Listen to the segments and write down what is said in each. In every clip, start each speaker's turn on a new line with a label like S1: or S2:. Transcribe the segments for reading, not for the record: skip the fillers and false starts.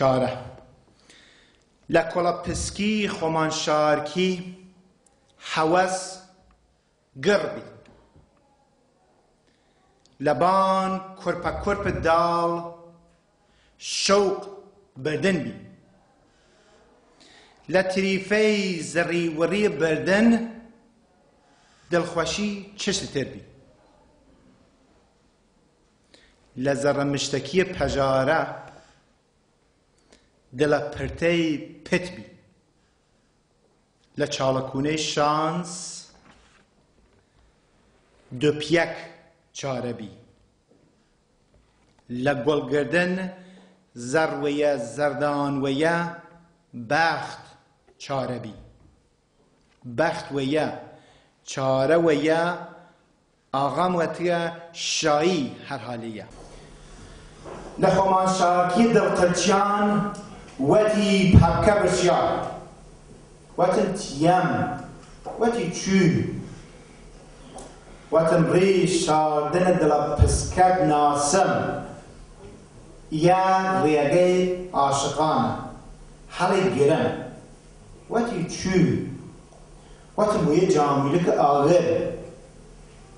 S1: چاره لکولا پسکی خمان شارکی حوز گربی لبان کرپ کرپ دال شوق بردن بی لطریفه زری وری بردن دلخوشی چشت تر بی لزر مشتکی پجاره دل پرتی پت بی لچالکونه شانس دو پیک چاره بی لگلگردن زرویه زردانویه بخت چاره بی بخت ویه چاره ویه آغام وطیه شایی هر حالیه لخمان شارکی دلقلچان وطی پبکه برشیار وطن تیم وطی چو وطن ریش شاردن دل پسکت ناسم یا ریگه عاشقانه حالی گرم وطی چو وطن مویه جامیلک آغر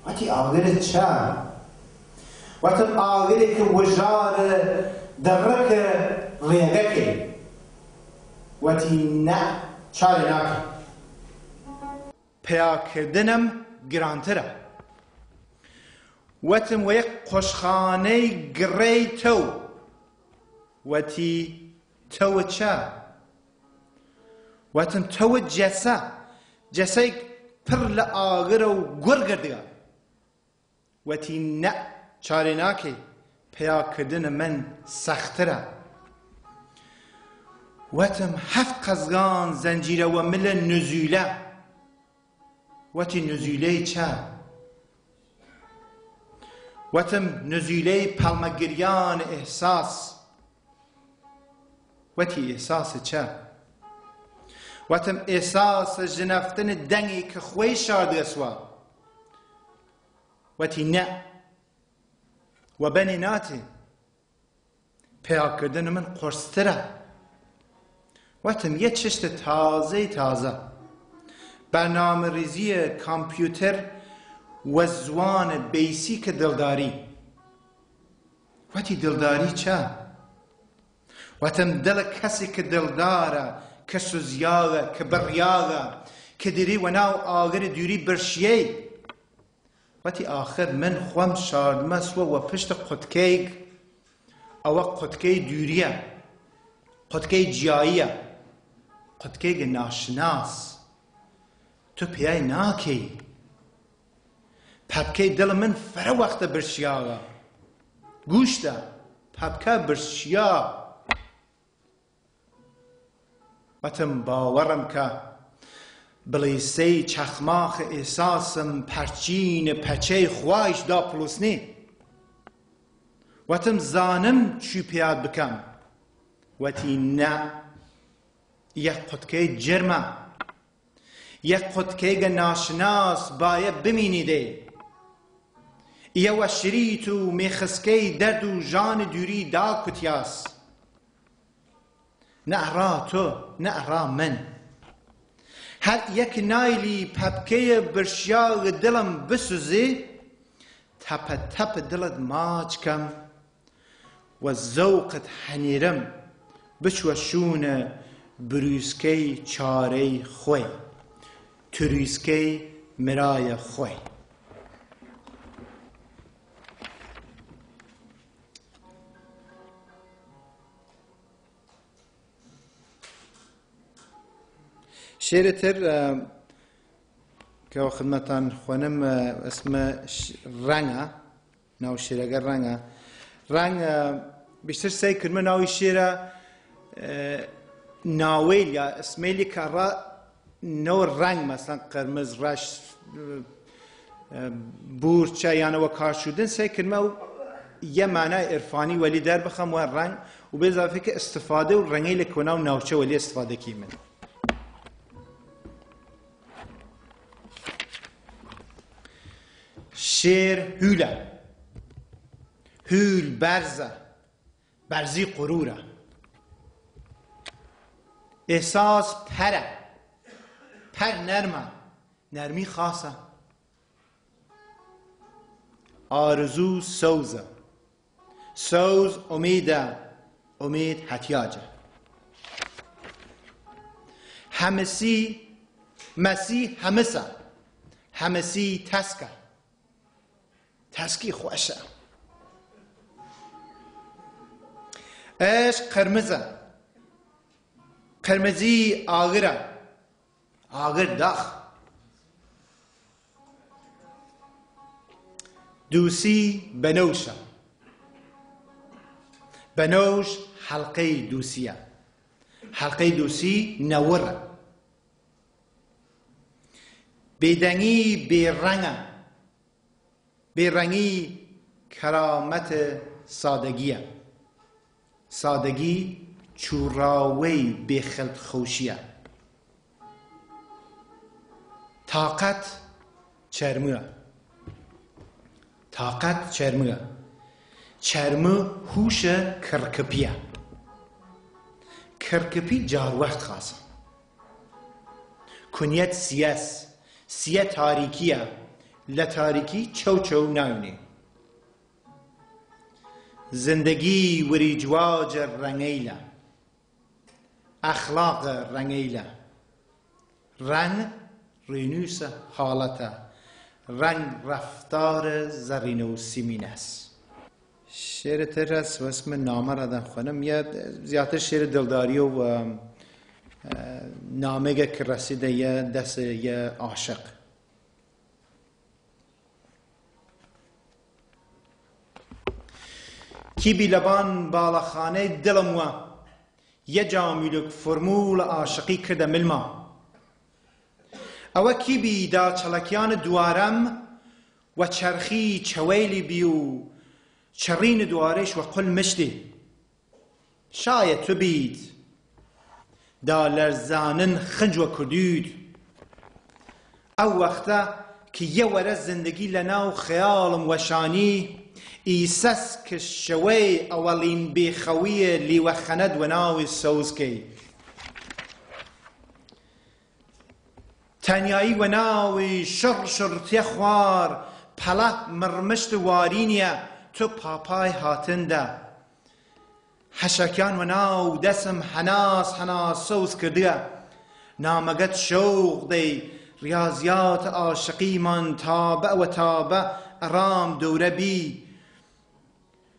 S1: وطی آغر چه وطن آغری که وجار درک ریگه که وطی نه چاره ناکه پیا کردنم گرانتره وطن ویک قشخانه گری تو وطی تو چه وطن تو جسه پر لآغر و گرگردگا وطی نه چاره ناکه پیا کردن من سختره وتم هفت قزغان زنجیره و مل نزوله وتی نزوله چه وتم نزوله پلمگریان احساس وتی احساس چه وتم احساس جنفتن دنگی که خوی شارده اسوا وتی نه و بنی ناتی پیا کردن من قرصتره وتم یه چشت تازه برنامه ریزی کامپیوتر و زوان بیسیک دلداری وتی دلداری چه وتم دل کسی که دلداره که سوزیاغه که بریاغه که دیری و ناو آگر دوری برشیه وتی آخر من خوام شاردمس و پشت قدکیگ او قدکی دوریه قدکی جاییه قدکیگ ناشناس تو پیای ناکی پبکه دل من فره وقت برشیاغه گوشته پبکه برشیا وتم باورم که بلیسه چخماخ احساسم پرچین پچه خواهش دا پلوسنی وتم زانم چی پیاد بکم وتی نه یک قدکه جرمه یک قدکه ناشناس باید بمینیده یه و شریط و میخسکه درد و جان دوری دا کتیاس نه را تو نه را من هر یک نایلی پبکه برشیاغ دلم بسوزی تپ دلت ماج کم و ذوقت حنیرم بچوشون بروسکی چاره خوی تروسکی مرای خوی شعر تر که خدمتان خوانم اسم رنگه ناو شعر رنگ بیشتر سعی کردم ناوی شعر ناویل یا اسمیلی که را نو رنگ مثلا قرمز رش بورچه یعنی و کار شدن سعی کردم یه معنی عرفانی ولی در بخم و رنگ و به اضافه که استفاده و رنگی لکنه و ناوچه ولی استفاده کیمن شعر هوله هول برزه برزی قروره احساس پره، پر نرمه، نرمی خاصه. آرزو سوزه، سوز امیده، امید احتیاجه. همسی مسیح همسه، همسی تسکه، تسکی خوشه. عشق قرمزه، قرمزی آغره، آغر داخ. دوسی بنوشه، بنوش حلقه دوسیه، حلقه دوسی نوره. بیدنگی بیرنگه، بیرنگی کرامت سادگیه، سادگی چوراوی بخلق خوشیه. طاقت چرمه، طاقت چرمه، چرمه هوش کرکپیه، کرکپی جار وقت خاصه. کنیت سیاس، سیه تاریکیه، لتاریکی چو چو ناونی. زندگی وریجواج رنگیله، اخلاق رنگیله. رنگ رینوس حالته، رنگ رفتار زرین و سیمین است. شعر ترس و اسم نامه را دم خونم یاد زیادتر شعر دلداری و نامه که رسیده یه دست یه عاشق. کی بی لبان بالاخانه دلم و یه جامیلک فرمول عاشقی کرده ملما. او کی بی دا چلکیان دوارم و چرخی چویلی بیو چرین دوارش و قل مشتی. شاید تو بید دا لرزانن خنج و کردید. او وقتا که یه وره زندگی لناو خیالم و شانی ایسس که شوی اولین بیخوی لیوخند و ناوی سوزکی. تنیایی و ناوی شر تیخوار پلا مرمشت وارینیه تو پاپای هاتنده. حشکان و ناو دسم حناس سوز کرده. نامگت شوق دی ریاضیات عاشقی من تابع و تابع ارام دوره بی.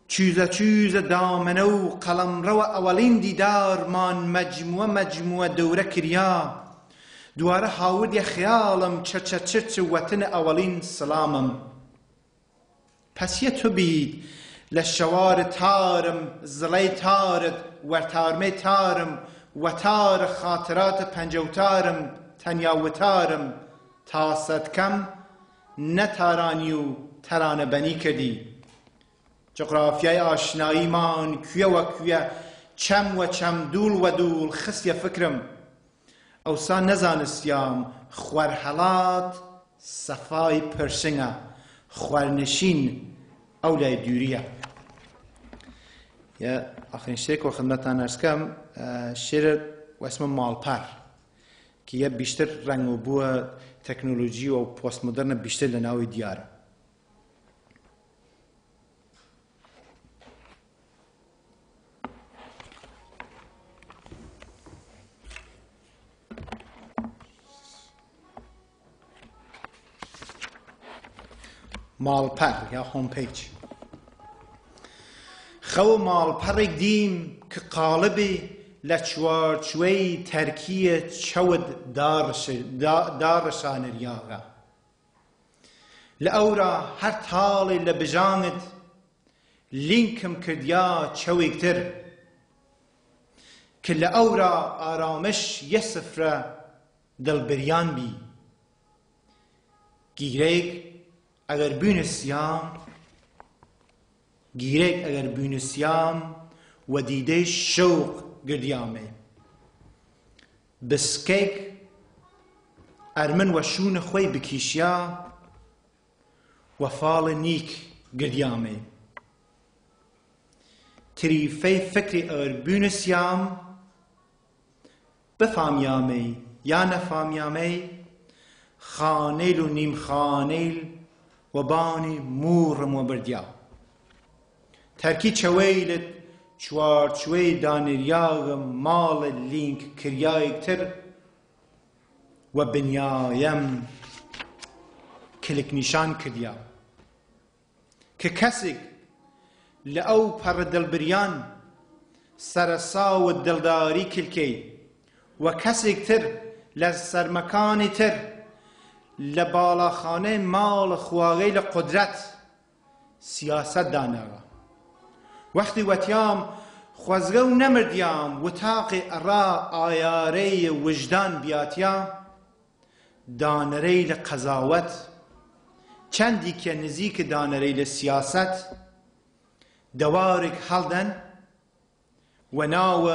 S1: چوزه دامنو قلم رو اولین دیدار من مجموعه دوره کریا. دواره حاود یه خیالم چرچ وطن اولین سلامم. پس یه تو بید لشوار تارم زلی تارد و تارمه تارم و تار خاطرات پنجوتارم تنیا و تارم تا صد کم نتارانیو ترانه بنی کردی. جغرافیای آشنایی من کویه و کویه چم و چم دول و دول خسیه فکرم. اوسا نزانستیام خورحلات صفای پرشنگه خورنشین اولای دوریه. یا آخرین شعر که خدمتتان عرض کردم شعر و اسم مالپر که یه بیشتر رنگ و بو تکنولوژی و پست مدرن بیشتر لناوی دیاره. مالپر یا هوم پیج. خو مالپر دیم که قالبی لچوارچوی ترکیه چود دارشان ریاغه. لأورا هر تالی لبجاند لینکم کردیا چویکتر که لأورا آرامش یه سفره دلبریان بی. گیرک اگر بینسیام و دیده شوق گردیامه. بسکیک ارمن و شون خوی بکیشیا و فال نیک گردیامه. تریفه فکری اگر بینسیام بفامیامی یا نفامیامی خانیل و نیم خانیل و بانی مورم و بردیا ترکی چویلت چوار چوی دانریاغ مال لینک کریایکتر و بنیایم کلک نشان کردیا که کسی لأو پر دلبریان سرسا و دلداری کلکی و کسی تر لسرمکانی تر لبالاخانه مال خواغیل قدرت سیاست داناغا وقتی وتیام خوزگو نمردیام و تاق ارا آیاره وجدان بیاتیام دانره لقضاوت چندی که نزیک دانره لسیاست دوارک حلدن و ناو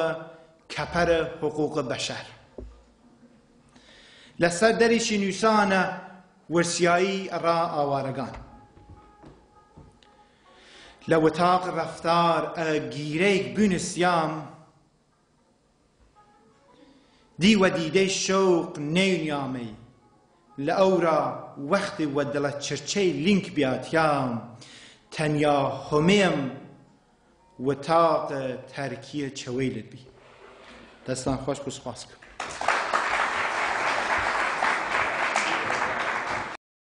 S1: کپر حقوق بشر لسر دریش نوسانه ورسیایی را آوارگان لوتاق رفتار گیریک بونسیام دی و دیده شوق نیونیامی لأورا وقتی و دلت چرچه لینک بیاتیام تنیا همیم و تاق ترکیه چویلت بی دستان خوش بسپاس کن